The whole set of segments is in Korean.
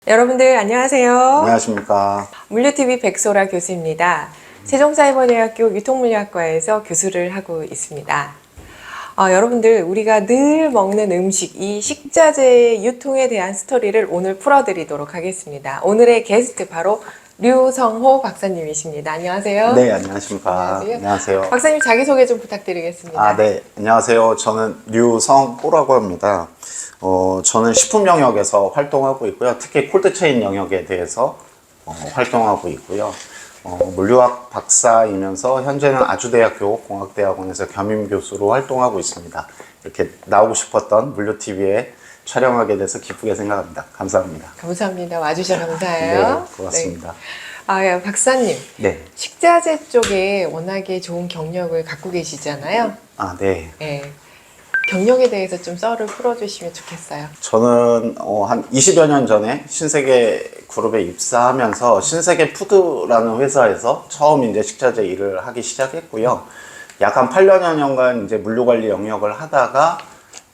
여러분들 안녕하세요. 안녕하십니까. 물류TV 백소라 교수입니다. 세종사이버대학교 유통물류학과에서 교수를 하고 있습니다. 여러분들 우리가 늘 먹는 음식, 이 식자재의 유통에 대한 스토리를 오늘 풀어드리도록 하겠습니다. 오늘의 게스트 바로 류성호 박사님이십니다. 안녕하세요. 네, 안녕하십니까. 안녕하세요. 박사님 자기소개 좀 부탁드리겠습니다. 네. 안녕하세요. 저는 류성호라고 합니다. 저는 식품 영역에서 활동하고 있고요. 특히 콜드체인 영역에 대해서 활동하고 있고요. 물류학 박사이면서 현재는 아주대학교 공학대학원에서 겸임교수로 활동하고 있습니다. 이렇게 나오고 싶었던 물류TV에 촬영하게 돼서 기쁘게 생각합니다. 감사합니다. 감사합니다. 와주셔서 감사해요. 네, 고맙습니다. 네. 박사님. 네. 식자재 쪽에 워낙에 좋은 경력을 갖고 계시잖아요. 네. 네. 경력에 대해서 좀 썰을 풀어주시면 좋겠어요. 저는 한 20여 년 전에 신세계 그룹에 입사하면서 신세계 푸드라는 회사에서 처음 이제 식자재 일을 하기 시작했고요. 약 한 8여 년간 이제 물류관리 영역을 하다가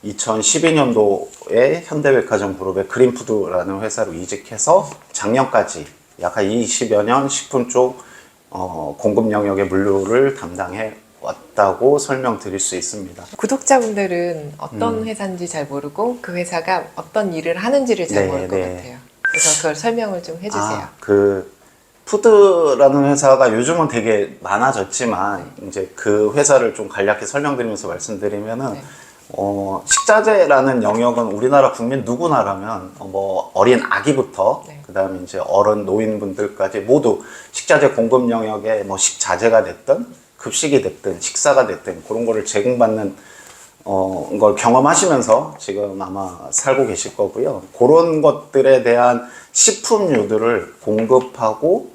2012년도에 현대백화점 그룹의 그린푸드라는 회사로 이직해서 작년까지 약 한 20여 년 식품 쪽 공급 영역의 물류를 담당해 왔다고 설명드릴 수 있습니다. 구독자분들은 어떤 회사인지 잘 모르고 그 회사가 어떤 일을 하는지를 잘 모를 것 같아요. 그래서 그걸 설명을 좀 해주세요. 푸드라는 회사가 요즘은 되게 많아졌지만 이제 그 회사를 좀 간략히 설명드리면서 말씀드리면은 식자재라는 영역은 우리나라 국민 누구나라면 어린 아기부터 그다음에 이제 어른 노인분들까지 모두 식자재 공급 영역에 식자재가 됐든 급식이 됐든 식사가 됐든 그런 거를 제공받는 걸 경험하시면서 지금 아마 살고 계실 거고요. 그런 것들에 대한 식품류들을 공급하고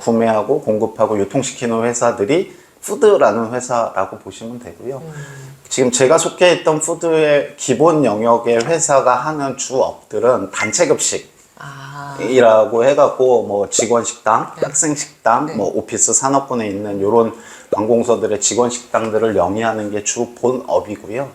구매하고 공급하고 유통시키는 회사들이 푸드라는 회사라고 보시면 되고요. 지금 제가 속해 있던 푸드의 기본 영역의 회사가 하는 주업들은 단체급식이라고 해갖고 직원 식당, 학생 식당, 오피스 산업군에 있는 이런 관공서들의 직원 식당들을 영위하는 게 주 본업이고요.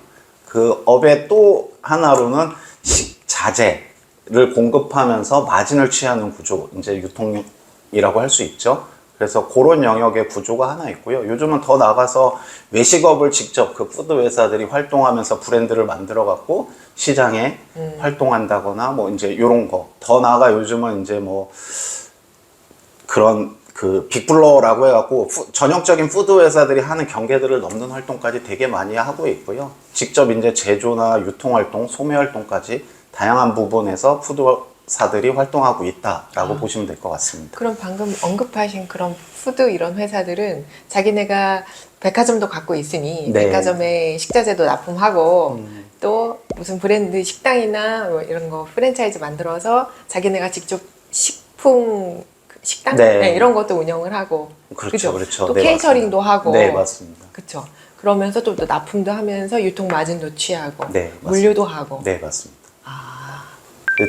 그 업의 또 하나로는 식자재를 공급하면서 마진을 취하는 구조, 이제 유통이라고 할 수 있죠. 그래서 그런 영역의 구조가 하나 있고요. 요즘은 더 나가서 외식업을 직접 그 푸드 회사들이 활동하면서 브랜드를 만들어 갖고 시장에 활동한다거나 이제 이런 거. 더 나아가 요즘은 이제 그런 빅블러라고 해갖고 전형적인 푸드 회사들이 하는 경계들을 넘는 활동까지 되게 많이 하고 있고요. 직접 이제 제조나 유통 활동, 소매 활동까지 다양한 부분에서 푸드사들이 활동하고 있다라고 보시면 될 것 같습니다. 그럼 방금 언급하신 그런 푸드 이런 회사들은 자기네가 백화점도 갖고 있으니 백화점에 식자재도 납품하고 또 무슨 브랜드 식당이나 이런 거 프랜차이즈 만들어서 자기네가 직접 식품 식당? 이런 것도 운영을 하고. 그렇죠. 또 케이터링도 맞습니다. 하고. 네, 맞습니다. 그렇죠. 그러면서 또 납품도 하면서 유통 마진도 취하고. 네, 물류도 하고. 네, 맞습니다.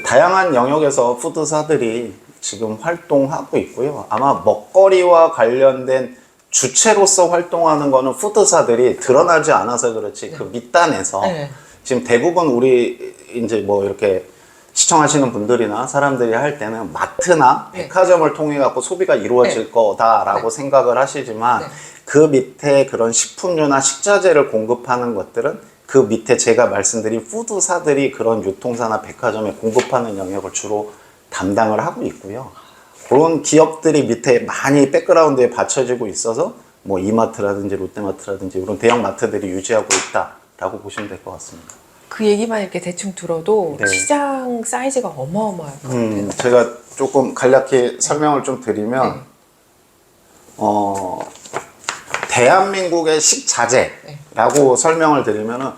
다양한 영역에서 푸드사들이 지금 활동하고 있고요. 아마 먹거리와 관련된 주체로서 활동하는 거는 푸드사들이 드러나지 않아서 그렇지 그 밑단에서 지금 대부분 우리 이제 이렇게 시청하시는 분들이나 사람들이 할 때는 마트나 백화점을 통해 갖고 소비가 이루어질 거다라고 생각을 하시지만 그 밑에 그런 식품류나 식자재를 공급하는 것들은 그 밑에 제가 말씀드린 푸드사들이 그런 유통사나 백화점에 공급하는 영역을 주로 담당을 하고 있고요. 그런 기업들이 밑에 많이 백그라운드에 받쳐지고 있어서 이마트라든지 롯데마트라든지 이런 대형 마트들이 유지하고 있다라고 보시면 될 것 같습니다. 그 얘기만 이렇게 대충 들어도 시장 사이즈가 어마어마할 것 같아요. 제가 조금 간략히 설명을 좀 드리면 대한민국의 식자재라고 설명을 드리면은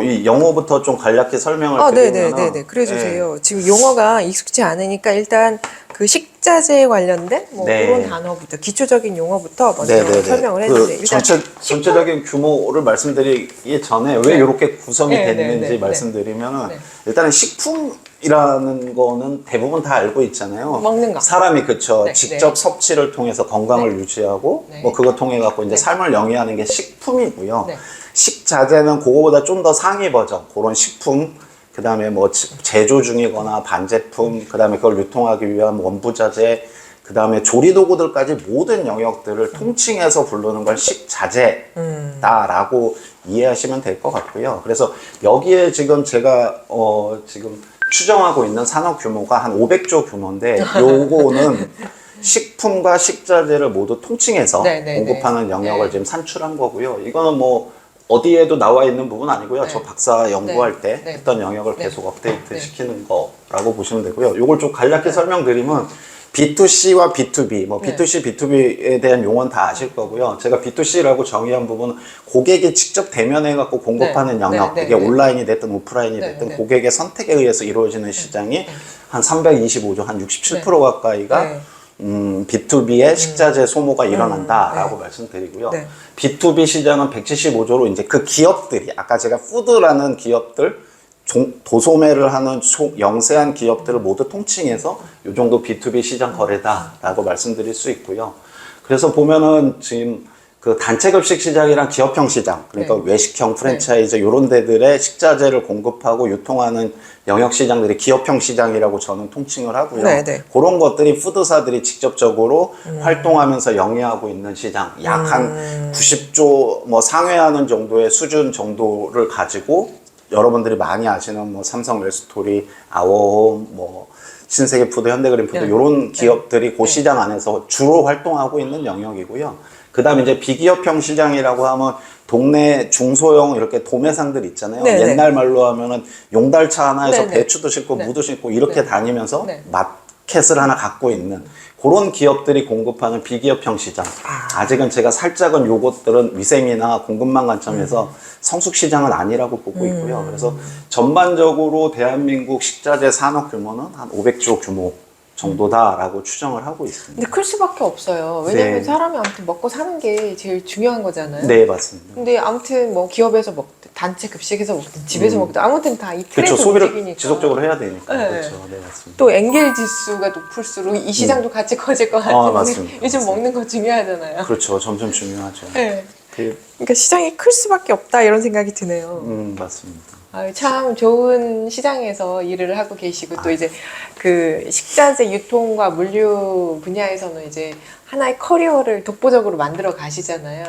이 용어부터 좀 간략히 설명을 드리면은 네네네. 그래 주세요. 지금 용어가 익숙치 않으니까 일단 그 식자재에 관련된 그런 단어부터 기초적인 용어부터 먼저 설명을 해주세요. 일단 전체적인 규모를 말씀드리기 전에 왜 이렇게 구성이 됐는지 말씀드리면은 일단은 식품이라는 거는 대부분 다 알고 있잖아요. 먹는 거. 사람이 직접 섭취를 통해서 건강을 유지하고 그거 통해 갖고 이제 삶을 영위하는 게 식품이고요. 식자재는 그거보다 좀 더 상위 버전, 그런 식품 그다음에 뭐 제조 중이거나 반제품, 그다음에 그걸 유통하기 위한 원부자재, 그다음에 조리도구들까지 모든 영역들을 통칭해서 부르는 걸 식자재다라고 이해하시면 될 것 같고요. 그래서 여기에 지금 제가 지금 추정하고 있는 산업 규모가 한 500조 규모인데 요거는 식품과 식자재를 모두 통칭해서 네네네. 공급하는 영역을 네. 지금 산출한 거고요. 이거는 뭐 어디에도 나와 있는 부분 아니고요. 네. 저 박사 연구할 때 네. 했던 영역을 네. 계속 업데이트 네. 시키는 거라고 보시면 되고요. 요걸 좀 간략히 설명드리면 B2C와 B2B, 뭐 네. B2C, B2B에 대한 용어는 다 아실 거고요. 제가 B2C라고 정의한 부분은 고객이 직접 대면해 갖고 공급하는 네. 영역, 네. 이게 네. 온라인이 됐든 오프라인이 네. 됐든 네. 고객의 선택에 의해서 이루어지는 시장이 한 325조, 한 67% 가까이가 네. B2B의 식자재 소모가 일어난다라고 말씀드리고요. 네. B2B 시장은 175조로 이제 그 기업들이 아까 제가 푸드라는 기업들 도소매를 하는 영세한 기업들을 모두 통칭해서 이 정도 B2B 시장 거래다라고 말씀드릴 수 있고요. 그래서 보면은 지금 그 단체급식 시장이랑 기업형 시장, 그러니까 네. 외식형 프랜차이즈 이런 데들의 식자재를 공급하고 유통하는 영역 시장들이 기업형 시장이라고 저는 통칭을 하고요. 네, 네. 그런 것들이 푸드사들이 직접적으로 활동하면서 영위하고 있는 시장, 약 한 90조 뭐 상회하는 정도의 수준 정도를 가지고 여러분들이 많이 아시는 뭐 삼성 웰스토리, 아워홈, 뭐 신세계푸드, 현대그린푸드 네. 이런 기업들이 그 시장 안에서 주로 활동하고 있는 영역이고요. 그다음에 이제 비기업형 시장이라고 하면 동네 중소형 이렇게 도매상들 있잖아요. 네, 네. 옛날 말로 하면은 용달차 하나에서 네, 네. 배추도 싣고 네. 무도 싣고 이렇게 네. 다니면서 네. 마켓을 하나 갖고 있는 그런 기업들이 공급하는 비기업형 시장. 아직은 제가 살짝은 요것들은 위생이나 공급망 관점에서 성숙 시장은 아니라고 보고 있고요. 그래서 전반적으로 대한민국 식자재 산업 규모는 한 500조 규모 정도다라고 추정을 하고 있습니다. 근데 클 수밖에 없어요. 왜냐면 네. 사람이 아무튼 먹고 사는 게 제일 중요한 거잖아요. 네, 맞습니다. 근데 아무튼 뭐 기업에서 먹든 단체 급식에서 먹든 집에서 먹든 아무튼 다 이 트렌드 그렇죠. 소비를 움직이니까. 지속적으로 해야 되니까. 네. 그렇죠. 네, 맞습니다. 또 엔겔 지수가 높을수록 이 시장도 같이 커질 것 같은데 맞습니다. 요즘 맞습니다. 먹는 거 중요하잖아요. 그렇죠. 점점 중요하죠. 네. 그, 그러니까 시장이 클 수밖에 없다 이런 생각이 드네요. 맞습니다. 참 좋은 시장에서 일을 하고 계시고 또 이제 그 식자재 유통과 물류 분야에서는 이제 하나의 커리어를 독보적으로 만들어 가시잖아요.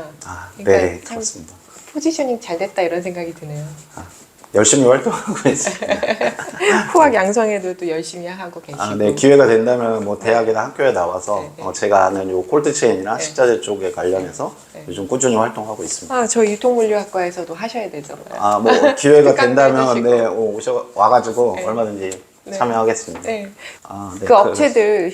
그러니까 네, 참 그렇습니다. 포지셔닝 잘 됐다 이런 생각이 드네요. 열심히 활동하고 있습니다. 후학 양성에도 또 열심히 하고 계시고. 네, 기회가 된다면 뭐 대학이나 학교에 나와서 네, 네. 제가 아는 요 콜드체인이나 네. 식자재 쪽에 관련해서 네. 요즘 꾸준히 활동하고 있습니다. 저 유통물류학과에서도 하셔야 되잖아요. 뭐 기회가 특강도 된다면 해주시고. 와가지고 네. 얼마든지 네. 참여하겠습니다. 네. 네, 그 업체들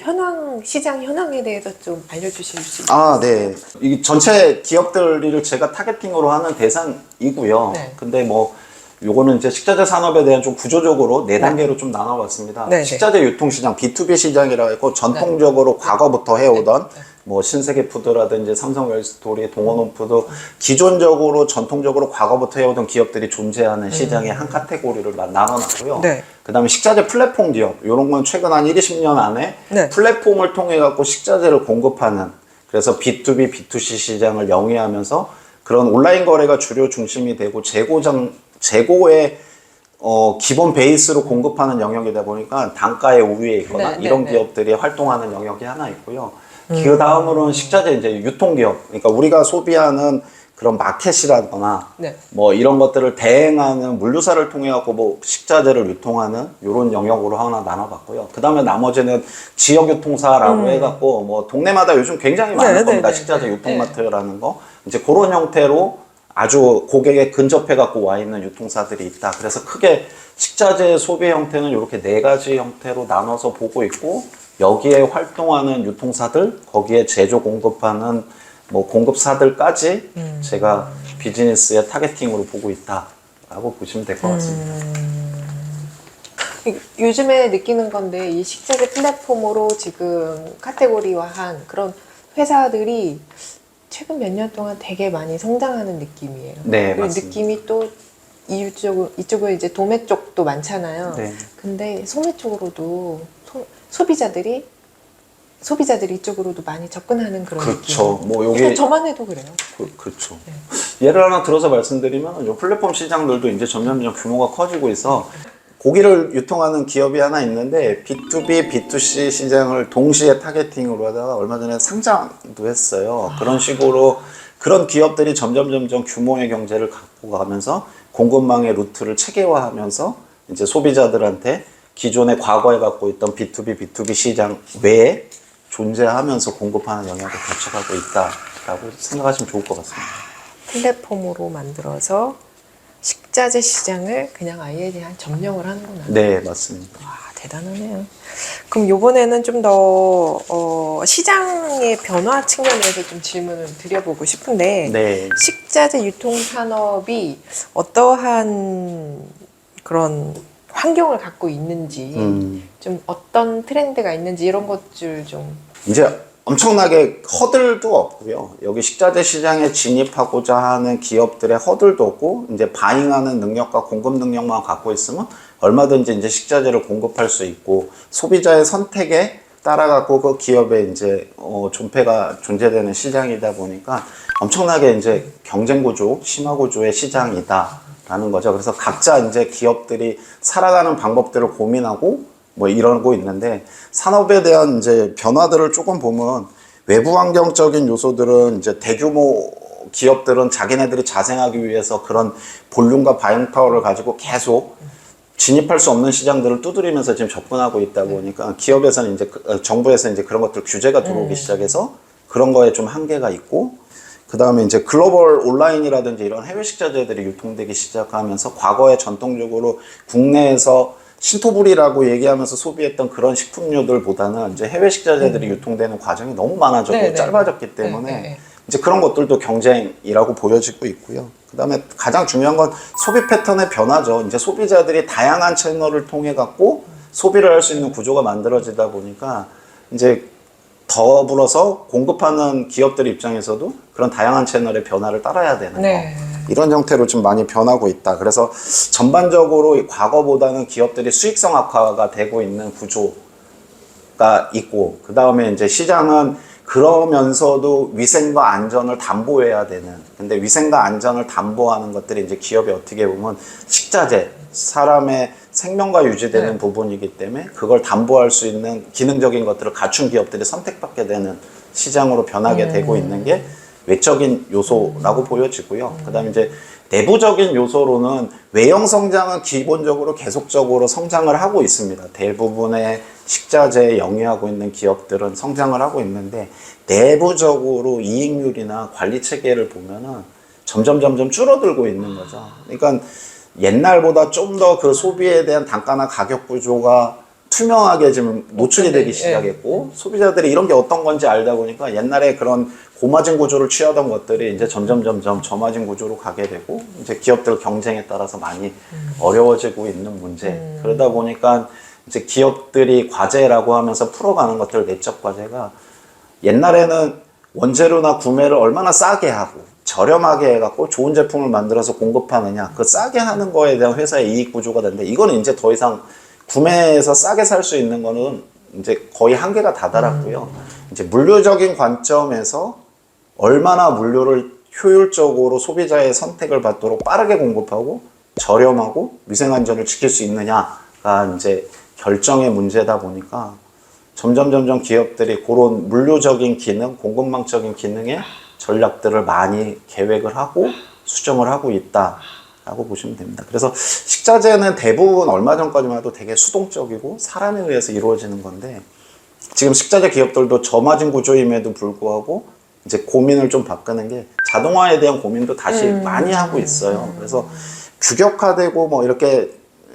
시장 현황에 대해서 좀 알려주실 수 있나요? 네. 이 전체 기업들을 제가 타겟팅으로 하는 대상이고요. 네. 근데 뭐 요거는 이제 식자재 산업에 대한 좀 구조적으로 네 단계로 좀 나눠봤습니다. 네, 네. 식자재 유통시장 B2B 시장이라고 했고 전통적으로 과거부터 해오던 네. 뭐 신세계푸드라든지 삼성웰스토리, 동원홈푸드 기존적으로 전통적으로 과거부터 해오던 기업들이 존재하는 시장의 한 카테고리를 나눠놨고요. 네. 그다음에 식자재 플랫폼 기업 이런 건 최근 한 1, 20년 안에 네. 플랫폼을 플랫폼을 통해 갖고 식자재를 공급하는 그래서 B2B, B2C 시장을 영위하면서 그런 온라인 거래가 주요 중심이 되고 재고의 기본 베이스로 공급하는 영역이다 보니까 단가의 우위에 있거나 네, 이런 네, 기업들이 활동하는 영역이 하나 있고요. 그 다음으로는 식자재 이제 유통기업, 그러니까 우리가 소비하는 그런 마켓이라거나 네. 뭐 이런 것들을 대행하는 물류사를 통해 갖고 뭐 식자재를 유통하는 이런 영역으로 하나 나눠봤고요. 그 다음에 나머지는 지역 유통사라고 해갖고 뭐 동네마다 요즘 굉장히 많을 네, 겁니다. 네, 식자재 네. 유통마트라는 거 이제 그런 형태로 아주 고객에 근접해 갖고 와 있는 유통사들이 있다. 그래서 크게 식자재 소비 형태는 이렇게 네 가지 형태로 나눠서 보고 있고 여기에 활동하는 유통사들, 거기에 제조 공급하는 뭐 공급사들까지 제가 비즈니스의 타겟팅으로 보고 있다라고 보시면 될 것 같습니다. 요즘에 느끼는 건데 이 식자재 플랫폼으로 지금 카테고리화한 그런 회사들이 최근 몇 년 동안 되게 많이 성장하는 느낌이에요. 네, 그리고 맞습니다. 느낌이 또 이쪽은 이제 도매 쪽도 많잖아요. 네. 근데 소매 쪽으로도 소비자들이 이쪽으로도 많이 접근하는 그런 그렇죠. 느낌. 뭐 이거 여기 저만 해도 그래요. 그렇죠. 예를 하나 들어서 말씀드리면 요 플랫폼 시장들도 이제 점점 규모가 커지고 있어 고기를 유통하는 기업이 하나 있는데 B2B, B2C 시장을 동시에 타겟팅으로 하다가 얼마 전에 상장도 했어요. 그런 식으로 그런 기업들이 점점 규모의 경제를 갖고 가면서 공급망의 루트를 체계화하면서 이제 소비자들한테 기존에 과거에 갖고 있던 B2B, B2B 시장 외에 존재하면서 공급하는 영역을 개척하고 있다라고 생각하시면 좋을 것 같습니다. 플랫폼으로 만들어서 식자재 시장을 그냥 아예 그냥 점령을 하는구나. 네, 맞습니다. 와, 대단하네요. 그럼 이번에는 좀 더 시장의 변화 측면에서 좀 질문을 드려보고 싶은데 네. 식자재 유통 산업이 어떠한 그런 환경을 갖고 있는지 좀 어떤 트렌드가 있는지 이런 것들 좀 이제 엄청나게 허들도 없고요. 여기 식자재 시장에 진입하고자 하는 기업들의 허들도 없고, 이제 바잉하는 능력과 공급 능력만 갖고 있으면 얼마든지 이제 식자재를 공급할 수 있고, 소비자의 선택에 따라갖고 그 기업의 이제 존폐가 존재되는 시장이다 보니까 엄청나게 이제 경쟁 구조, 심화 구조의 시장이다라는 거죠. 그래서 각자 이제 기업들이 살아가는 방법들을 고민하고 뭐 이러고 있는데, 산업에 대한 이제 변화들을 조금 보면 외부 환경적인 요소들은 이제 대규모 기업들은 자기네들이 자생하기 위해서 그런 볼륨과 바잉 파워를 가지고 계속 진입할 수 없는 시장들을 두드리면서 지금 접근하고 있다 보니까 기업에서는 이제 정부에서 이제 그런 것들 규제가 들어오기 시작해서 그런 거에 좀 한계가 있고, 그 다음에 이제 글로벌 온라인이라든지 이런 해외 식자재들이 유통되기 시작하면서 과거에 전통적으로 국내에서 신토불이라고 얘기하면서 소비했던 그런 식품류들보다는 이제 해외 식자재들이 유통되는 과정이 너무 많아졌고 네네. 짧아졌기 때문에 네네. 이제 그런 것들도 경쟁이라고 보여지고 있고요. 그 다음에 가장 중요한 건 소비 패턴의 변화죠. 이제 소비자들이 다양한 채널을 통해 갖고 소비를 할 수 있는 구조가 만들어지다 보니까 이제 더불어서 공급하는 기업들 입장에서도 그런 다양한 채널의 변화를 따라야 되는 네. 거. 이런 형태로 좀 많이 변하고 있다. 그래서 전반적으로 과거보다는 기업들이 수익성 악화가 되고 있는 구조가 있고, 그 다음에 이제 시장은 그러면서도 위생과 안전을 담보해야 되는, 근데 위생과 안전을 담보하는 것들이 이제 기업이 어떻게 보면 식자재, 사람의 생명과 유지되는 네. 부분이기 때문에 그걸 담보할 수 있는 기능적인 것들을 갖춘 기업들이 선택받게 되는 시장으로 변하게 되고 있는 게 외적인 요소라고 보여지고요. 그 다음에 이제 내부적인 요소로는 외형 성장은 기본적으로 계속적으로 성장을 하고 있습니다. 대부분의 식자재에 영위하고 있는 기업들은 성장을 하고 있는데, 내부적으로 이익률이나 관리 체계를 보면은 점점 줄어들고 있는 거죠. 그러니까 옛날보다 좀 더 그 소비에 대한 단가나 가격 구조가 투명하게 지금 노출이 되기 시작했고, 소비자들이 이런 게 어떤 건지 알다 보니까 옛날에 그런 고마진 구조를 취하던 것들이 이제 점점 저마진 구조로 가게 되고, 이제 기업들 경쟁에 따라서 많이 어려워지고 있는 문제. 그러다 보니까 이제 기업들이 과제라고 하면서 풀어가는 것들, 내적 과제가 옛날에는 원재료나 구매를 얼마나 싸게 하고 저렴하게 해갖고 좋은 제품을 만들어서 공급하느냐, 그 싸게 하는 거에 대한 회사의 이익 구조가 되는데, 이거는 이제 더 이상 구매해서 싸게 살 수 있는 거는 이제 거의 한계가 다다랐고요. 이제 물류적인 관점에서 얼마나 물류를 효율적으로 소비자의 선택을 받도록 빠르게 공급하고 저렴하고 위생안전을 지킬 수 있느냐가 이제 결정의 문제다 보니까 점점 기업들이 그런 물류적인 기능, 공급망적인 기능의 전략들을 많이 계획을 하고 수정을 하고 있다라고 보시면 됩니다. 그래서 식자재는 대부분 얼마 전까지만 해도 되게 수동적이고 사람에 의해서 이루어지는 건데, 지금 식자재 기업들도 저마진 구조임에도 불구하고 이제 고민을 좀 바꾸는 게 자동화에 대한 고민도 다시 많이 하고 있어요. 그래서 규격화되고 뭐 이렇게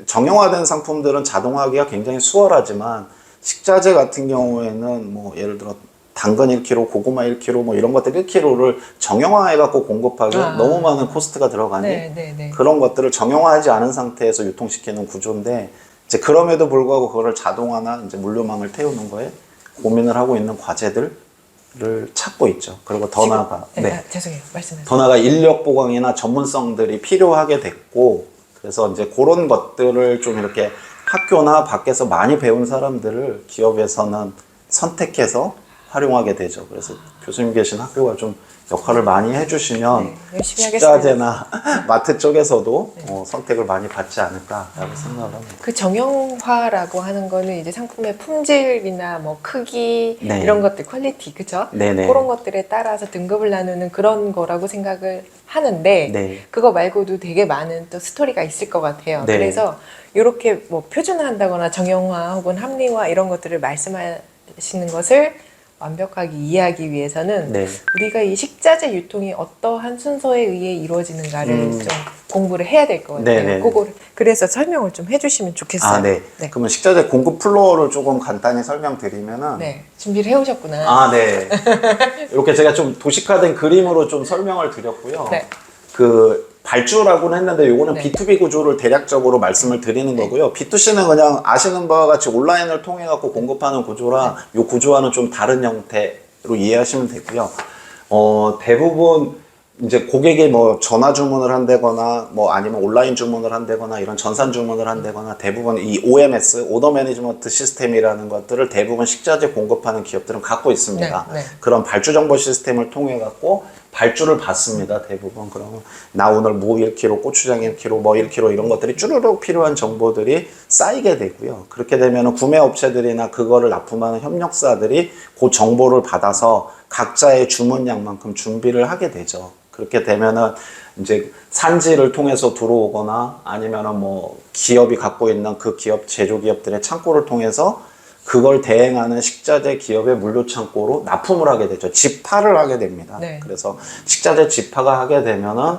정형화된 상품들은 자동화하기가 굉장히 수월하지만, 식자재 같은 경우에는 뭐 예를 들어 당근 1kg, 고구마 1kg 뭐 이런 것들 1kg를 정형화해갖고 공급하기 너무 많은 코스트가 들어가니 그런 것들을 정형화하지 않은 상태에서 유통시키는 구조인데, 이제 그럼에도 불구하고 그거를 자동화나 이제 물류망을 태우는 거에 고민을 하고 있는 과제들을 찾고 있죠. 그리고 더 나아가 죄송해요. 말씀하세요. 더 나아가 인력 보강이나 전문성들이 필요하게 됐고, 그래서 이제 그런 것들을 좀 이렇게 학교나 밖에서 많이 배운 사람들을 기업에서는 선택해서 활용하게 되죠. 그래서 교수님 계신 학교가 좀 역할을 많이 해주시면 네, 열심히 식자재나 마트 쪽에서도 선택을 많이 받지 않을까라고 생각을 합니다. 그 정형화라고 하는 거는 이제 상품의 품질이나 뭐 크기 네. 이런 것들 퀄리티 그죠? 네네. 그런 것들에 따라서 등급을 나누는 그런 거라고 생각을 하는데 네. 그거 말고도 되게 많은 또 스토리가 있을 것 같아요. 네. 그래서 이렇게 뭐 표준화한다거나 정형화 혹은 합리화 이런 것들을 말씀하시는 것을 완벽하게 이해하기 위해서는 네. 우리가 이 식자재 유통이 어떠한 순서에 의해 이루어지는가를 좀 공부를 해야 될 것 같아요. 네네. 그거를 그래서 설명을 좀 해주시면 좋겠어요. 아, 네. 네. 그러면 식자재 공급 플로어를 조금 간단히 설명드리면은 네, 준비를 해오셨구나. 아, 네. 이렇게 제가 좀 도식화된 그림으로 좀 설명을 드렸고요. 네. 그 발주라고는 했는데 요거는 네. B2B 구조를 대략적으로 말씀을 드리는 거고요. B2C는 그냥 아시는 바와 같이 온라인을 통해 갖고 공급하는 구조라 요 구조와는 좀 다른 형태로 이해하시면 되고요. 대부분 이제 고객이 뭐 전화 주문을 한다거나 뭐 아니면 온라인 주문을 한다거나 이런 전산 주문을 한다거나 대부분 이 OMS 오더 매니지먼트 시스템이라는 것들을 대부분 식자재 공급하는 기업들은 갖고 있습니다. 네, 네. 그런 발주 정보 시스템을 통해 갖고 발주를 받습니다. 대부분 그러면 나 오늘 무 1kg, 고추장 1kg, 뭐 1kg 이런 것들이 쭈르륵 필요한 정보들이 쌓이게 되고요. 그렇게 되면 구매 업체들이나 그거를 납품하는 협력사들이 그 정보를 받아서 각자의 주문량만큼 준비를 하게 되죠. 그렇게 되면은 이제 산지를 통해서 들어오거나 아니면은 뭐 기업이 갖고 있는 그 기업 제조기업들의 창고를 통해서 그걸 대행하는 식자재 기업의 물류 창고로 납품을 하게 되죠. 집화를 하게 됩니다. 네. 그래서 식자재 집화가 하게 되면은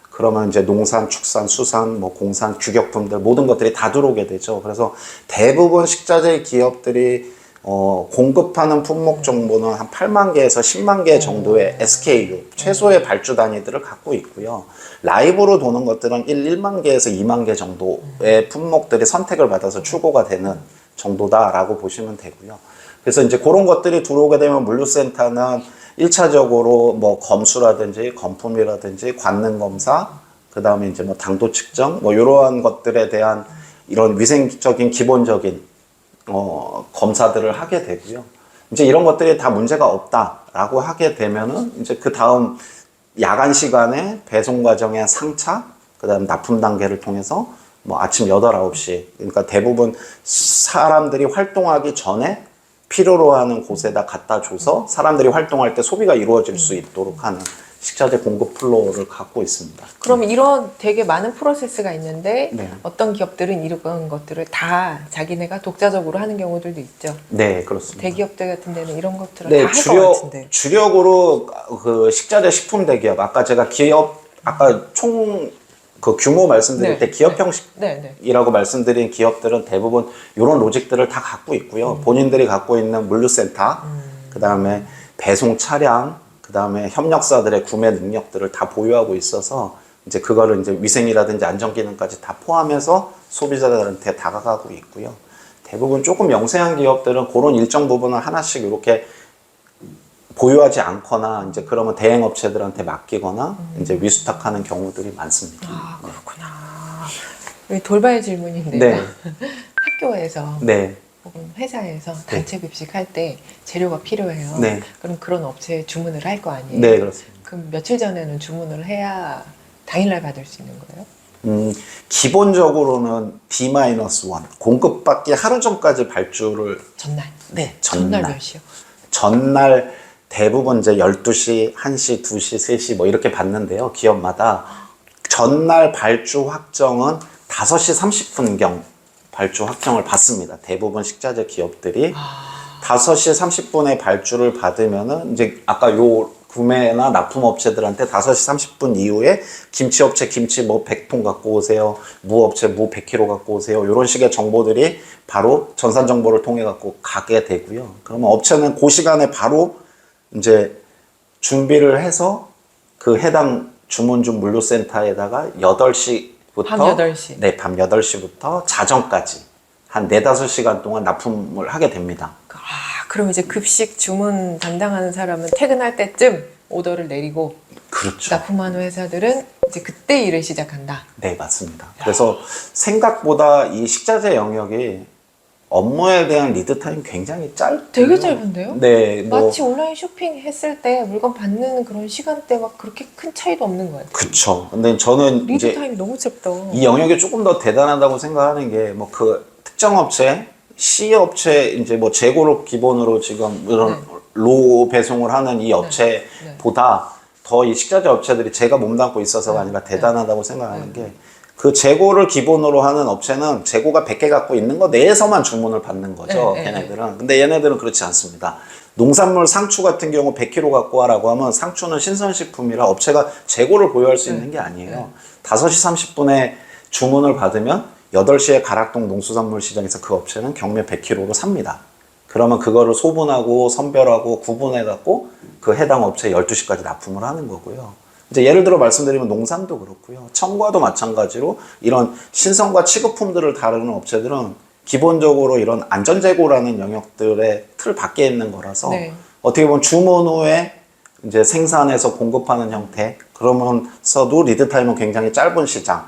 그러면 이제 농산, 축산, 수산, 뭐 공산, 규격품들 모든 것들이 다 들어오게 되죠. 그래서 대부분 식자재 기업들이 공급하는 품목 정보는 한 8만 개에서 10만 개 정도의 SKU, 최소의 발주 단위들을 갖고 있고요. 라이브로 도는 것들은 1만 개에서 2만 개 정도의 품목들이 선택을 받아서 출고가 되는 정도다라고 보시면 되고요. 그래서 이제 그런 것들이 들어오게 되면 물류센터는 1차적으로 뭐 검수라든지 건품이라든지 관능 검사, 그 다음에 이제 뭐 당도 측정, 뭐 이러한 것들에 대한 이런 위생적인 기본적인 검사들을 하게 되고요. 이제 이런 것들이 다 문제가 없다라고 하게 되면은 이제 그 다음 야간 시간에 배송 과정의 상차, 그 다음 납품 단계를 통해서 뭐 아침 8, 9시, 그러니까 대부분 사람들이 활동하기 전에 필요로 하는 곳에다 갖다 줘서 사람들이 활동할 때 소비가 이루어질 수 있도록 하는 식자재 공급 플로우를 갖고 있습니다. 그럼 이런 되게 많은 프로세스가 있는데 네. 어떤 기업들은 이런 것들을 다 자기네가 독자적으로 하는 경우들도 있죠. 네, 그렇습니다. 대기업들 같은 데는 이런 것들을 네, 다 할 것 같은데. 주력으로 그 식자재 식품 대기업, 아까 제가 아까 총 그 규모 말씀드릴 네, 때 기업 네. 형식이라고 말씀드린 기업들은 대부분 이런 로직들을 다 갖고 있고요. 본인들이 갖고 있는 물류센터, 그 다음에 배송 차량, 그 다음에 협력사들의 구매 능력들을 다 보유하고 있어서 이제 그거를 이제 위생이라든지 안전 기능까지 다 포함해서 소비자들한테 다가가고 있고요. 대부분 조금 영세한 기업들은 그런 일정 부분을 하나씩 이렇게 보유하지 않거나 이제 그러면 대행 업체들한테 맡기거나 이제 위수탁하는 경우들이 많습니다. 아, 그렇구나. 여기 돌발 질문인데요. 네. 학교에서 네. 혹은 회사에서 단체 급식할 때 재료가 필요해요. 네. 그럼 그런 업체에 주문을 할 거 아니에요? 네, 그렇습니다. 그럼 며칠 전에는 주문을 해야 당일날 받을 수 있는 거예요? 기본적으로는 D-1 공급받기 하루 전까지 발주를 전날. 네. 전날. 몇 시요? 전날 대부분 이제 12시, 1시, 2시, 3시 뭐 이렇게 받는데요. 기업마다 전날 발주 확정은 5시 30분경 발주 확정을 받습니다. 대부분 식자재 기업들이 5시 30분에 발주를 받으면은 이제 아까 요 구매나 납품 업체들한테 5시 30분 이후에 김치업체 김치 뭐 100통 갖고 오세요. 무업체 무 100kg 갖고 오세요. 이런 식의 정보들이 바로 전산 정보를 통해 갖고 가게 되고요. 그러면 업체는 그 시간에 바로 이제 준비를 해서 그 해당 주문중 물류센터에다가 8시부터 밤 8시. 네, 밤 8시부터 자정까지 한 4, 5시간 동안 납품을 하게 됩니다. 아, 그럼 이제 급식 주문 담당하는 사람은 퇴근할 때쯤 오더를 내리고 그렇죠. 납품하는 회사들은 이제 그때 일을 시작한다. 네, 맞습니다. 그래서 생각보다 이 식자재 영역이 업무에 대한 리드 타임 굉장히 짧고 되게 짧은데요? 네, 뭐 마치 온라인 쇼핑 했을 때 물건 받는 그런 시간대와 그렇게 큰 차이도 없는 것 같아요. 그쵸. 근데 저는 리드 이제 타임이 너무 짧다. 이 영역이 조금 더 대단하다고 생각하는 게 뭐 그 특정 업체, C 업체 이제 뭐 재고를 기본으로 지금 이런 네. 로 배송을 하는 이 업체보다 더 이 식자재 업체들이 제가 몸담고 있어서가 아니라 대단하다고 생각하는 게 그 재고를 기본으로 하는 업체는 재고가 100개 갖고 있는 거 내에서만 주문을 받는 거죠. 걔네들은. 근데 얘네들은 그렇지 않습니다. 농산물 상추 같은 경우 100kg 갖고 와라고 하면 상추는 신선식품이라 업체가 재고를 보유할 수 있는 게 아니에요. 5시 30분에 주문을 받으면 8시에 가락동 농수산물 시장에서 그 업체는 경매 100kg로 삽니다. 그러면 그거를 소분하고 선별하고 구분해 갖고 그 해당 업체에 12시까지 납품을 하는 거고요. 이제 예를 들어 말씀드리면 농산도 그렇고요. 청과도 마찬가지로 이런 신선과 취급품들을 다루는 업체들은 기본적으로 이런 안전재고라는 영역들의 틀 밖에 있는 거라서 네. 어떻게 보면 주문 후에 이제 생산해서 공급하는 형태 그러면서도 리드 타임은 굉장히 짧은 시장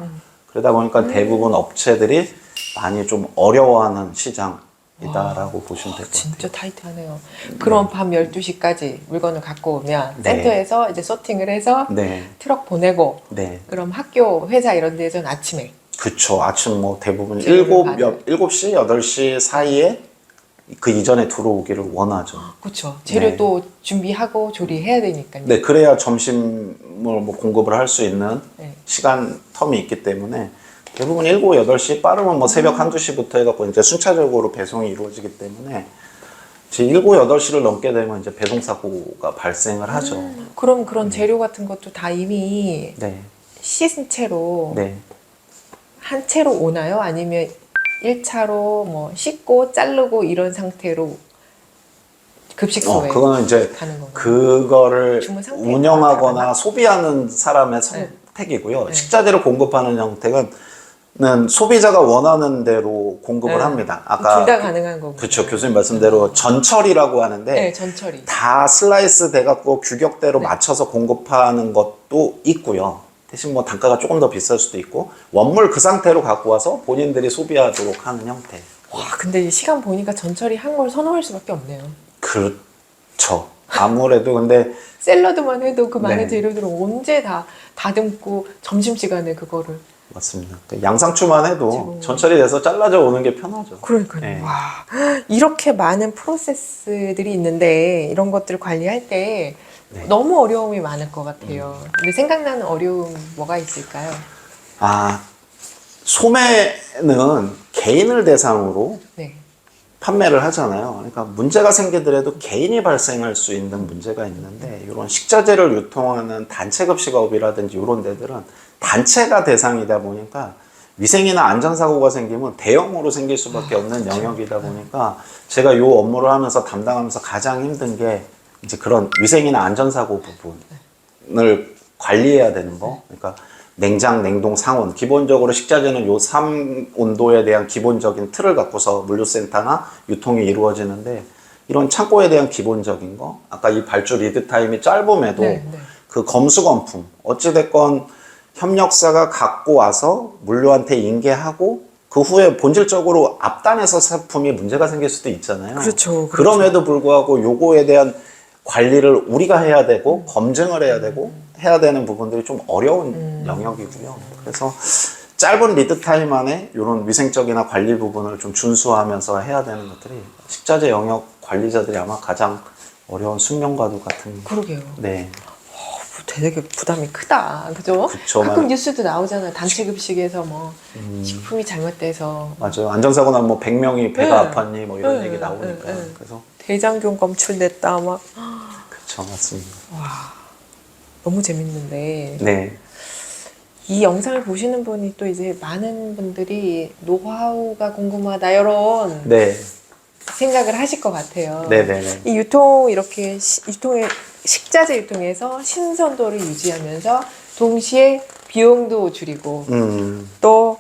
그러다 보니까 대부분 업체들이 많이 좀 어려워하는 시장이다라고 보시면 될 것 같아요. 진짜 타이트하네요. 그럼 밤 12시까지 물건을 갖고 오면 네. 센터에서 이제 소팅을 해서 네, 트럭 보내고 네. 그럼 학교, 회사 이런 데서는 아침에 그쵸. 아침 뭐 대부분 재료를 7시, 8시 사이에 그 이전에 들어오기를 원하죠. 그렇죠. 재료도 준비하고 조리해야 되니까요. 네, 그래야 점심을 뭐 공급을 할 수 있는 네. 시간 텀이 있기 때문에 대부분 7, 8시 빠르면 뭐 새벽 1, 2시부터 해갖고 이제 순차적으로 배송이 이루어지기 때문에 이제 7, 8시를 넘게 되면 이제 배송사고가 발생을 하죠. 그럼 그런 재료 같은 것도 다 이미 네. 씻은 채로 네. 한 채로 오나요? 아니면 1차로 뭐 씻고 자르고 이런 상태로 급식소에 그거는 이제 가는 건가요? 그거를 주문 상태가 운영하거나 다르나? 소비하는 사람의 네. 선택이고요. 네. 식자재를 공급하는 형태는 소비자가 원하는 대로 공급을 네. 합니다. 아까 둘 다 가능한 거고. 그렇죠. 교수님 말씀대로 전처리라고 하는데 네, 전처리. 다 슬라이스 돼갖고 규격대로 네. 맞춰서 공급하는 것도 있고요. 대신 뭐 단가가 조금 더 비쌀 수도 있고 원물 그 상태로 갖고 와서 본인들이 소비하도록 하는 형태. 와, 근데 이 시간 보니까 전처리 한 걸 선호할 수밖에 없네요. 그렇죠. 아무래도 근데 샐러드만 해도 그 많은 네. 재료들을 언제 다 다듬고 점심시간에 그거를. 맞습니다. 양상추만 해도 지금. 전처리 돼서 잘라져 오는 게 편하죠. 그러니까요. 네. 와, 이렇게 많은 프로세스들이 있는데 이런 것들을 관리할 때 네. 너무 어려움이 많을 것 같아요. 근데 생각나는 어려움 뭐가 있을까요? 소매는 개인을 대상으로 네. 판매를 하잖아요. 그러니까 문제가 생기더라도 개인이 발생할 수 있는 문제가 있는데 이런 식자재를 유통하는 단체급식업이라든지 이런 데들은 단체가 대상이다 보니까 위생이나 안전사고가 생기면 대형으로 생길 수밖에 없는 영역이다 보니까 제가 이 업무를 하면서 담당하면서 가장 힘든 게 이제 그런 위생이나 안전사고 부분을 관리해야 되는 거. 그러니까 냉장, 냉동, 상온. 기본적으로 식자재는 요 3온도에 대한 기본적인 틀을 갖고서 물류센터나 유통이 이루어지는데 이런 창고에 대한 기본적인 거. 아까 이 발주 리드 타임이 짧음에도 네, 네. 그 검수검품. 어찌됐건 협력사가 갖고 와서 물류한테 인계하고 그 후에 본질적으로 앞단에서 상품이 문제가 생길 수도 있잖아요. 그렇죠. 그럼에도 불구하고 요거에 대한 관리를 우리가 해야 되고 검증을 해야 되고 해야 되는 부분들이 좀 어려운 영역이고요. 그래서 짧은 리드 타임 안에 이런 위생적이나 관리 부분을 좀 준수하면서 해야 되는 것들이 식자재 영역 관리자들이 아마 가장 어려운 숙명과도 같은. 그러게요. 네. 되게 부담이 크다. 그죠? 그쵸, 가끔 맞아요. 뉴스도 나오잖아요. 단체 급식에서 뭐 식품이 잘못돼서 맞아요. 안전사고 나면 뭐 100명이 배가 네. 아팠니 뭐 이런 네, 얘기 나오니까. 네, 네. 그래서 대장균 검출됐다 막 그쵸, 맞습니다. 너무 재밌는데 네. 이 영상을 보시는 분이 또 이제 많은 분들이 노하우가 궁금하다 이런 네. 생각을 하실 것 같아요. 네네네. 이 유통 이렇게 유통의 식자재 유통에서 신선도를 유지하면서 동시에 비용도 줄이고 또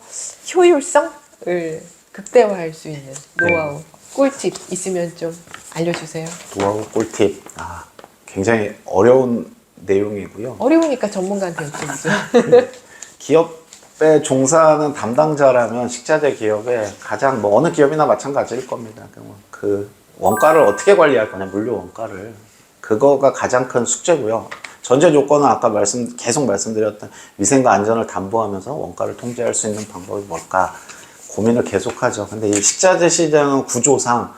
효율성을 극대화할 수 있는 노하우, 꿀팁 있으면 좀 알려주세요. 노하우 꿀팁. 굉장히 어려운 내용이고요. 어려우니까 전문가한테 여쭤보죠. 기업에 종사하는 담당자라면 식자재 기업에 가장 뭐 어느 기업이나 마찬가지일 겁니다. 그 원가를 어떻게 관리할 거냐, 물류 원가를. 그거가 가장 큰 숙제고요. 전제 조건은 아까 계속 말씀드렸던 위생과 안전을 담보하면서 원가를 통제할 수 있는 방법이 뭘까 고민을 계속하죠. 근데 이 식자재 시장은 구조상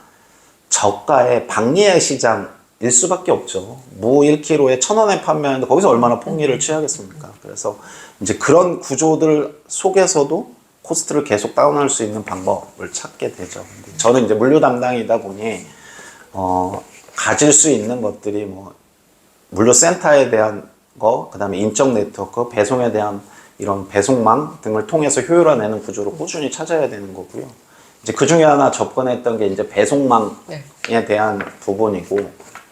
저가의 박리의 시장일 수밖에 없죠. 무 1kg에 1,000원에 판매하는데 거기서 얼마나 폭리를 취하겠습니까? 그래서 이제 그런 구조들 속에서도 코스트를 계속 다운할 수 있는 방법을 찾게 되죠. 근데 저는 이제 물류 담당이다 보니 가질 수 있는 것들이 뭐 물류센터에 대한 거, 그 다음에 인적 네트워크, 배송에 대한 이런 배송망 등을 통해서 효율화내는 구조를 꾸준히 찾아야 되는 거고요. 이제 그 중에 하나 접근했던 게 이제 배송망에 네. 대한 부분이고,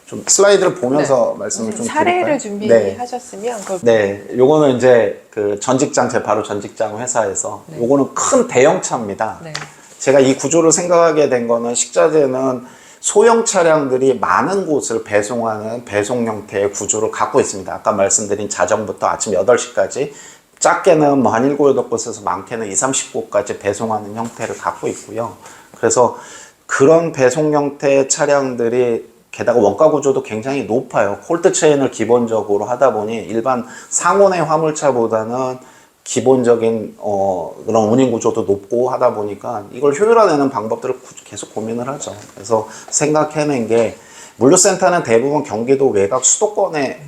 좀 슬라이드를 보면서 말씀을 좀 사례를 드릴까요? 준비하셨으면 그걸 네, 요거는 이제 그 제 바로 전 직장 회사에서 요거는 큰 대형차입니다. 네. 제가 이 구조를 생각하게 된 거는 식자재는 소형 차량들이 많은 곳을 배송하는 배송 형태의 구조를 갖고 있습니다. 아까 말씀드린 자정부터 아침 8시까지 작게는 뭐 한 7, 8곳에서 많게는 20, 30곳까지 배송하는 형태를 갖고 있고요. 그래서 그런 배송 형태의 차량들이 게다가 원가 구조도 굉장히 높아요. 콜드 체인을 기본적으로 하다 보니 일반 상온의 화물차보다는 기본적인 그런 운임 구조도 높고 하다 보니까 이걸 효율화내는 방법들을 계속 고민을 하죠. 그래서 생각해낸 게 물류센터는 대부분 경기도 외곽 수도권에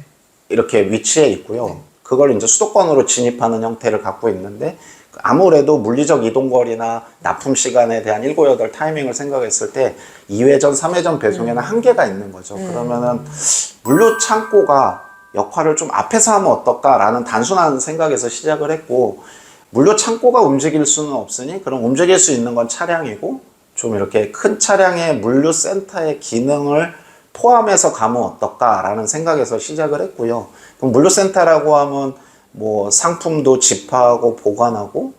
이렇게 위치해 있고요. 그걸 이제 수도권으로 진입하는 형태를 갖고 있는데 아무래도 물리적 이동거리나 납품 시간에 대한 7, 8 타이밍을 생각했을 때 2회전, 3회전 배송에는 한계가 있는 거죠. 그러면은 물류 창고가 역할을 좀 앞에서 하면 어떨까라는 단순한 생각에서 시작을 했고, 물류 창고가 움직일 수는 없으니 그럼 움직일 수 있는 건 차량이고 좀 이렇게 큰 차량의 물류센터의 기능을 포함해서 가면 어떨까라는 생각에서 시작을 했고요. 그럼 물류센터라고 하면 뭐 상품도 집하고 보관하고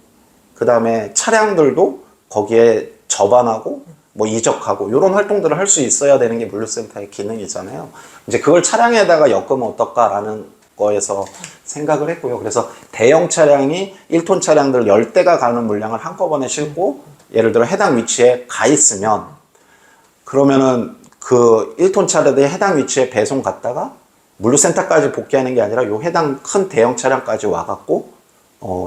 그 다음에 차량들도 거기에 접안하고 뭐 이적하고 이런 활동들을 할 수 있어야 되는 게 물류센터의 기능이잖아요. 이제 그걸 차량에다가 엮으면 어떨까라는 거에서 생각을 했고요. 그래서 대형 차량이 1톤 차량들 10대가 가는 물량을 한꺼번에 싣고 예를 들어 해당 위치에 가 있으면 그러면은 그 1톤 차량들이 해당 위치에 배송 갔다가 물류센터까지 복귀하는 게 아니라 요 해당 큰 대형 차량까지 와갖고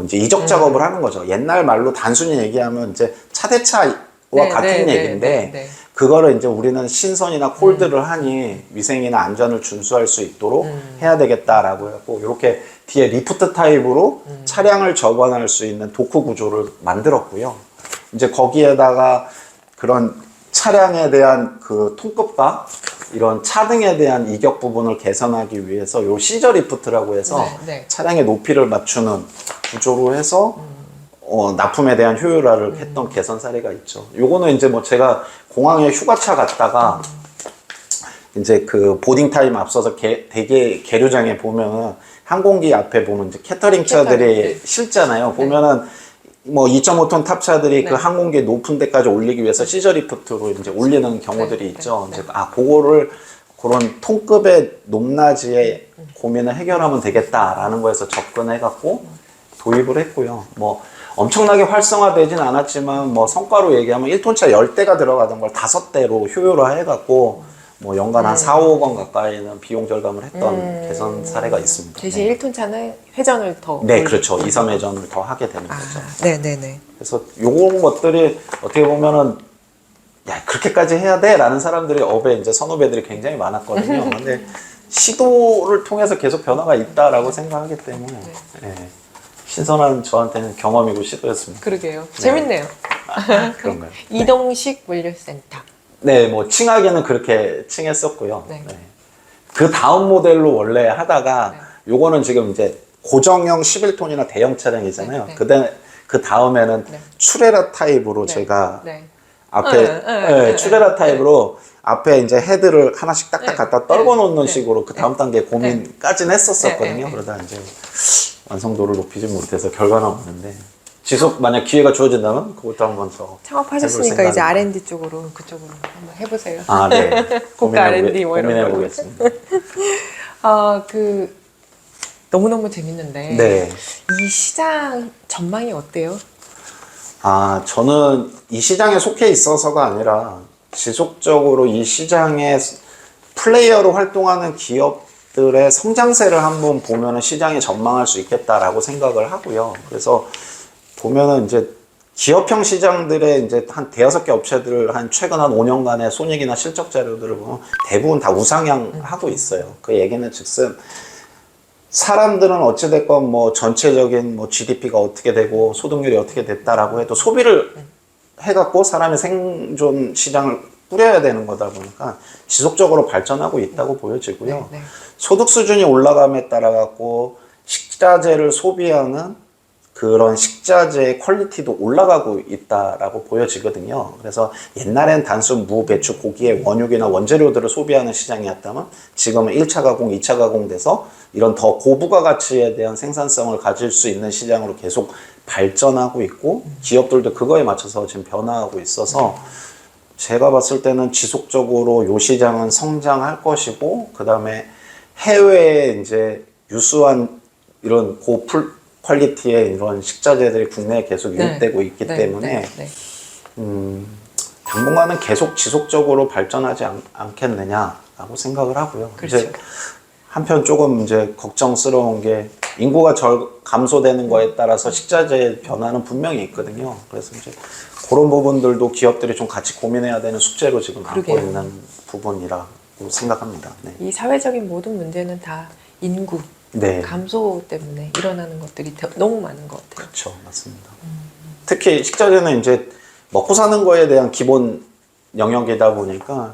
이제 이적 작업을 하는 거죠. 옛날 말로 단순히 얘기하면 이제 차대차와 같은 얘기인데 그거를 이제 우리는 신선이나 콜드를 하니 위생이나 안전을 준수할 수 있도록 해야 되겠다라고 했고 이렇게 뒤에 리프트 타입으로 차량을 접안할 수 있는 도크 구조를 만들었고요. 이제 거기에다가 그런 차량에 대한 그 통급과 이런 차등에 대한 이격 부분을 개선하기 위해서 요 시저 리프트라고 해서 차량의 높이를 맞추는 구조로 해서 납품에 대한 효율화를 했던 개선 사례가 있죠. 요거는 이제 뭐 제가 공항에 휴가차 갔다가 이제 그 보딩 타임 앞서서 대기 계류장에 보면은 항공기 앞에 보면 이제 캐터링 차들이 실잖아요. 보면은 뭐 2.5톤 탑차들이 그 항공기 높은 데까지 올리기 위해서 시저 리프트로 이제 올리는 경우들이 있죠. 이제 그거를 그런 통급의 높낮이의 고민을 해결하면 되겠다라는 거에서 접근해갖고 도입을 했고요. 뭐 엄청나게 활성화되진 않았지만 뭐 성과로 얘기하면 1톤차 10대가 들어가던 걸 5대로 효율화해갖고 뭐 연간 한 4, 5억 원 가까이는 비용 절감을 했던 개선 사례가 있습니다. 대신 1톤 차는 회전을 더 네, 그렇죠. 2, 3회전을 더 하게 되는 거죠. 네네네. 그래서 요런 것들이 어떻게 보면은 야 그렇게까지 해야 돼? 라는 사람들이 업에 이제 선후배들이 굉장히 많았거든요. 근데 시도를 통해서 계속 변화가 있다라고 생각하기 때문에 신선한 저한테는 경험이고 시도였습니다. 그러게요. 재밌네요. 그런가요? 이동식 물류센터. 네, 뭐 칭하게는 그렇게 칭했었고요. 그 다음 모델로 원래 하다가 요거는 지금 이제 고정형 11톤이나 대형 차량이잖아요. 그 다음에는 추레라 타입으로 제가 앞에 추레라 타입으로 앞에 이제 헤드를 하나씩 딱딱 갖다 떨궈 놓는 식으로 그 다음 단계 고민까지는 했었거든요. 그러다 이제 완성도를 높이지 못해서 결과는 없는데 지속 만약 기회가 주어진다면 그것도 한번 더 창업하셨으니까 이제 R&D 쪽으로 그쪽으로 한번 해보세요. 아, 네. 고가 R&D 뭐 이런 거. 고민해보겠습니다. 너무너무 재밌는데 네. 이 시장 전망이 어때요? 저는 이 시장에 속해 있어서가 아니라 지속적으로 이 시장에 플레이어로 활동하는 기업들의 성장세를 한번 보면은 시장이 전망할 수 있겠다라고 생각을 하고요. 그래서 보면은 이제 기업형 시장들의 이제 한 대여섯 개 업체들 한 최근 한 5년간의 손익이나 실적 자료들을 보면 대부분 다 우상향하고 있어요. 그 얘기는 즉슨 사람들은 어찌됐건 뭐 전체적인 뭐 GDP가 어떻게 되고 소득률이 어떻게 됐다라고 해도 소비를 해갖고 사람의 생존 시장을 꾸려야 되는 거다 보니까 지속적으로 발전하고 있다고 보여지고요. 네. 소득 수준이 올라감에 따라 갖고 식자재를 소비하는 그런 식자재의 퀄리티도 올라가고 있다라고 보여지거든요. 그래서 옛날엔 단순 무, 배추, 고기의 원육이나 원재료들을 소비하는 시장이었다면 지금은 1차 가공, 2차 가공돼서 이런 더 고부가 가치에 대한 생산성을 가질 수 있는 시장으로 계속 발전하고 있고 기업들도 그거에 맞춰서 지금 변화하고 있어서 제가 봤을 때는 지속적으로 요 시장은 성장할 것이고 그 다음에 해외에 이제 유수한 이런 퀄리티의 이런 식자재들이 국내에 계속 유입되고 있기 때문에 당분간은 계속 지속적으로 발전하지 않겠느냐라고 생각을 하고요. 그렇죠. 이제 한편 조금 이제 걱정스러운 게 인구가 감소되는 거에 따라서 식자재의 변화는 분명히 있거든요. 그래서 이제 그런 부분들도 기업들이 좀 같이 고민해야 되는 숙제로 지금 안고 있는 부분이라고 생각합니다. 네. 이 사회적인 모든 문제는 다 인구 감소 때문에 일어나는 것들이 너무 많은 것 같아요. 그렇죠, 맞습니다. 특히 식자재는 이제 먹고 사는 거에 대한 기본 영역이다 보니까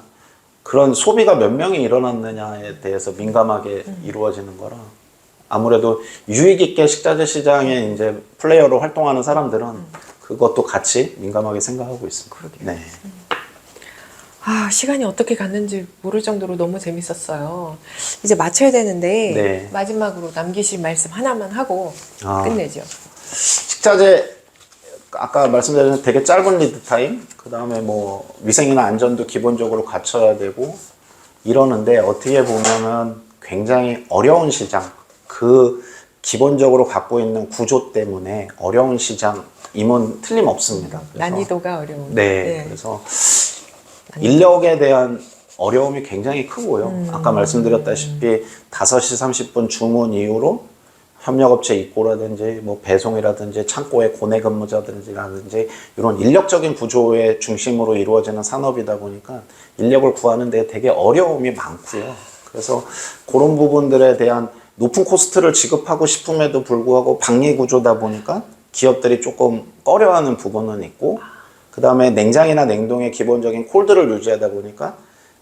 그런 소비가 몇 명이 일어났느냐에 대해서 민감하게 이루어지는 거라 아무래도 유익 있게 식자재 시장에 이제 플레이어로 활동하는 사람들은 그것도 같이 민감하게 생각하고 있습니다. 네. 시간이 어떻게 갔는지 모를 정도로 너무 재밌었어요. 이제 마쳐야 되는데 마지막으로 남기실 말씀 하나만 하고 끝내죠. 식자재 아까 말씀드린 되게 짧은 리드 타임, 그 다음에 뭐 위생이나 안전도 기본적으로 갖춰야 되고 이러는데 어떻게 보면은 굉장히 어려운 시장, 그 기본적으로 갖고 있는 구조 때문에 어려운 시장임은 틀림없습니다. 난이도가 어려운. 그래서 인력에 대한 어려움이 굉장히 크고요. 아까 말씀드렸다시피 5시 30분 주문 이후로 협력업체 입고라든지 뭐 배송이라든지 창고의 고내 근무자들이라든지 이런 인력적인 구조의 중심으로 이루어지는 산업이다 보니까 인력을 구하는 데 되게 어려움이 많고요. 그래서 그런 부분들에 대한 높은 코스트를 지급하고 싶음에도 불구하고 박리 구조다 보니까 기업들이 조금 꺼려하는 부분은 있고 그 다음에 냉장이나 냉동의 기본적인 콜드를 유지하다 보니까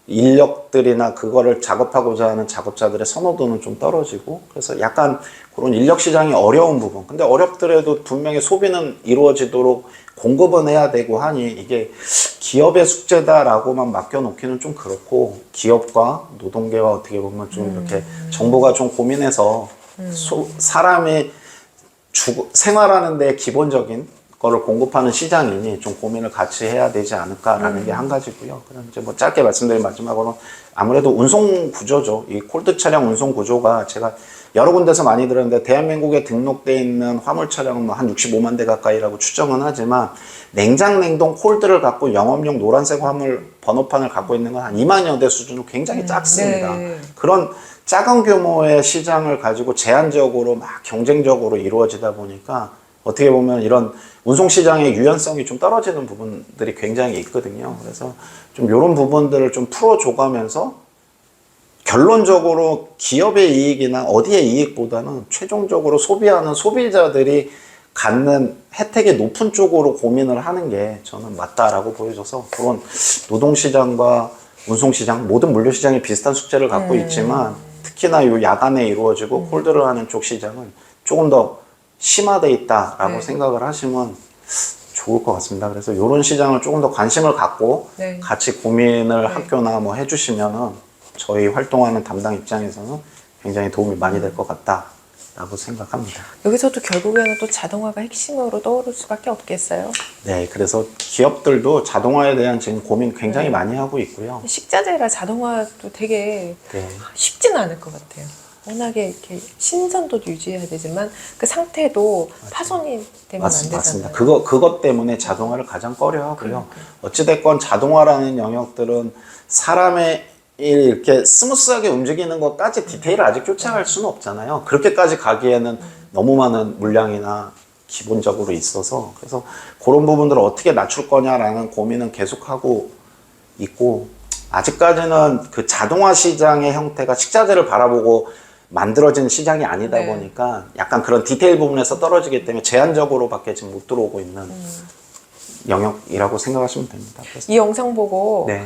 인력들이나 그거를 작업하고자 하는 작업자들의 선호도는 좀 떨어지고 그래서 약간 그런 인력 시장이 어려운 부분 근데 어렵더라도 분명히 소비는 이루어지도록 공급은 해야 되고 하니 이게 기업의 숙제다라고만 맡겨놓기는 좀 그렇고 기업과 노동계와 어떻게 보면 좀 이렇게 정부가 좀 고민해서 사람이 생활하는 데 기본적인 거를 공급하는 시장이니 좀 고민을 같이 해야 되지 않을까라는 게 한 가지고요. 그럼 이제 뭐 짧게 말씀드린 마지막으로 아무래도 운송 구조죠. 이 콜드 차량 운송 구조가 제가 여러 군데서 많이 들었는데 대한민국에 등록돼 있는 화물 차량은 뭐 한 65만 대 가까이라고 추정은 하지만 냉장, 냉동, 콜드를 갖고 영업용 노란색 화물 번호판을 갖고 있는 건 한 2만여 대 수준으로 굉장히 작습니다. 그런 작은 규모의 시장을 가지고 제한적으로 막 경쟁적으로 이루어지다 보니까 어떻게 보면 이런 운송시장의 유연성이 좀 떨어지는 부분들이 굉장히 있거든요. 그래서 좀 이런 부분들을 좀 풀어줘가면서 결론적으로 기업의 이익이나 어디의 이익보다는 최종적으로 소비하는 소비자들이 갖는 혜택이 높은 쪽으로 고민을 하는 게 저는 맞다라고 보여져서 그런 노동시장과 운송시장, 모든 물류시장이 비슷한 숙제를 갖고 있지만 특히나 이 야간에 이루어지고 콜드를 하는 쪽 시장은 조금 더 심화돼 있다라고 생각을 하시면 좋을 것 같습니다. 그래서 이런 시장을 조금 더 관심을 갖고 같이 고민을 학교나 뭐 해주시면은 저희 활동하는 담당 입장에서는 굉장히 도움이 많이 될 것 같다라고 생각합니다. 여기서도 결국에는 또 자동화가 핵심으로 떠오를 수밖에 없겠어요. 네, 그래서 기업들도 자동화에 대한 지금 고민 굉장히 많이 하고 있고요. 식자재라 자동화도 되게 쉽지는 않을 것 같아요. 워낙에 이렇게 신선도도 유지해야 되지만 그 상태도 파손이 되면 안 되잖아요. 맞습니다. 그것 때문에 자동화를 가장 꺼려하고요. 어찌됐건 자동화라는 영역들은 사람의 이렇게 스무스하게 움직이는 것까지 디테일을 아직 쫓아갈 수는 없잖아요. 그렇게까지 가기에는 너무 많은 물량이나 기본적으로 있어서 그래서 그런 부분들을 어떻게 낮출 거냐라는 고민은 계속하고 있고 아직까지는 그 자동화 시장의 형태가 식자재를 바라보고 만들어진 시장이 아니다 네. 보니까 약간 그런 디테일 부분에서 떨어지기 때문에 제한적으로밖에 지금 못 들어오고 있는 영역이라고 생각하시면 됩니다. 그래서 이 영상 보고 네.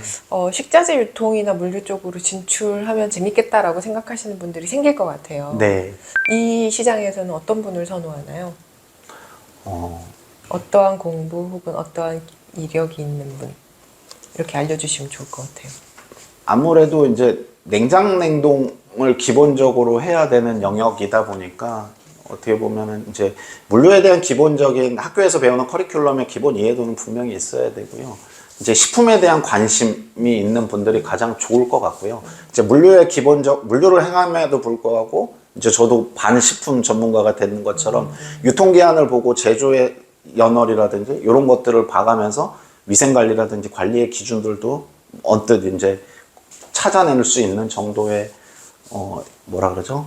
식자재 유통이나 물류 쪽으로 진출하면 재밌겠다라고 생각하시는 분들이 생길 것 같아요. 네. 이 시장에서는 어떤 분을 선호하나요? 어, 어떠한 공부 혹은 어떠한 이력이 있는 분 이렇게 알려주시면 좋을 것 같아요. 아무래도 이제 냉장 냉동을 기본적으로 해야 되는 영역이다 보니까 어떻게 보면은 이제 물류에 대한 기본적인 학교에서 배우는 커리큘럼의 기본 이해도는 분명히 있어야 되고요. 이제 식품에 대한 관심이 있는 분들이 가장 좋을 것 같고요. 이제 물류를 행함에도 불구하고 이제 저도 반식품 전문가가 되는 것처럼 유통기한을 보고 제조의 연월이라든지 이런 것들을 봐가면서 위생관리라든지 관리의 기준들도 언뜻 이제 찾아낼 수 있는 정도의 뭐라 그러죠?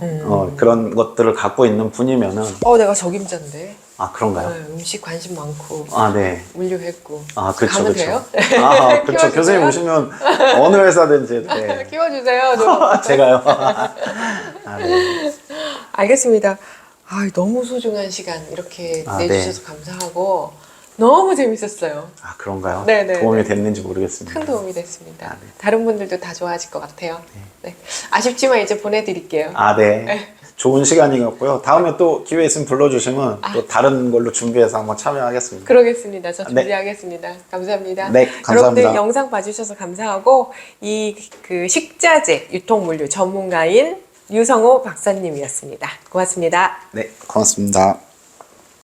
그런 것들을 갖고 있는 분이면은 내가 적임자인데. 아 그런가요? 네, 음식 관심 많고 아 네. 물류했고. 아 그렇죠 가면 그렇죠. 돼요? 아 그렇죠. 키워주세요? 교수님 오시면 어느 회사든지 네. 키워주세요. 저. 제가요. 아, 네. 알겠습니다. 너무 소중한 시간 이렇게 아, 내주셔서 감사하고 너무 재밌었어요. 아 그런가요? 네네. 도움이 됐는지 모르겠습니다. 큰 도움이 됐습니다. 아, 네. 다른 분들도 다 좋아하실 것 같아요. 네. 아쉽지만 이제 보내드릴게요. 아 네. 좋은 시간이었고요. 다음에 또 기회 있으면 불러주시면 또 다른 걸로 준비해서 한번 참여하겠습니다. 그러겠습니다. 저 네. 준비하겠습니다. 감사합니다. 네, 감사합니다. 여러분들 영상 봐주셔서 감사하고 그 식자재 유통물류 전문가인 유성호 박사님이었습니다. 고맙습니다. 네, 고맙습니다.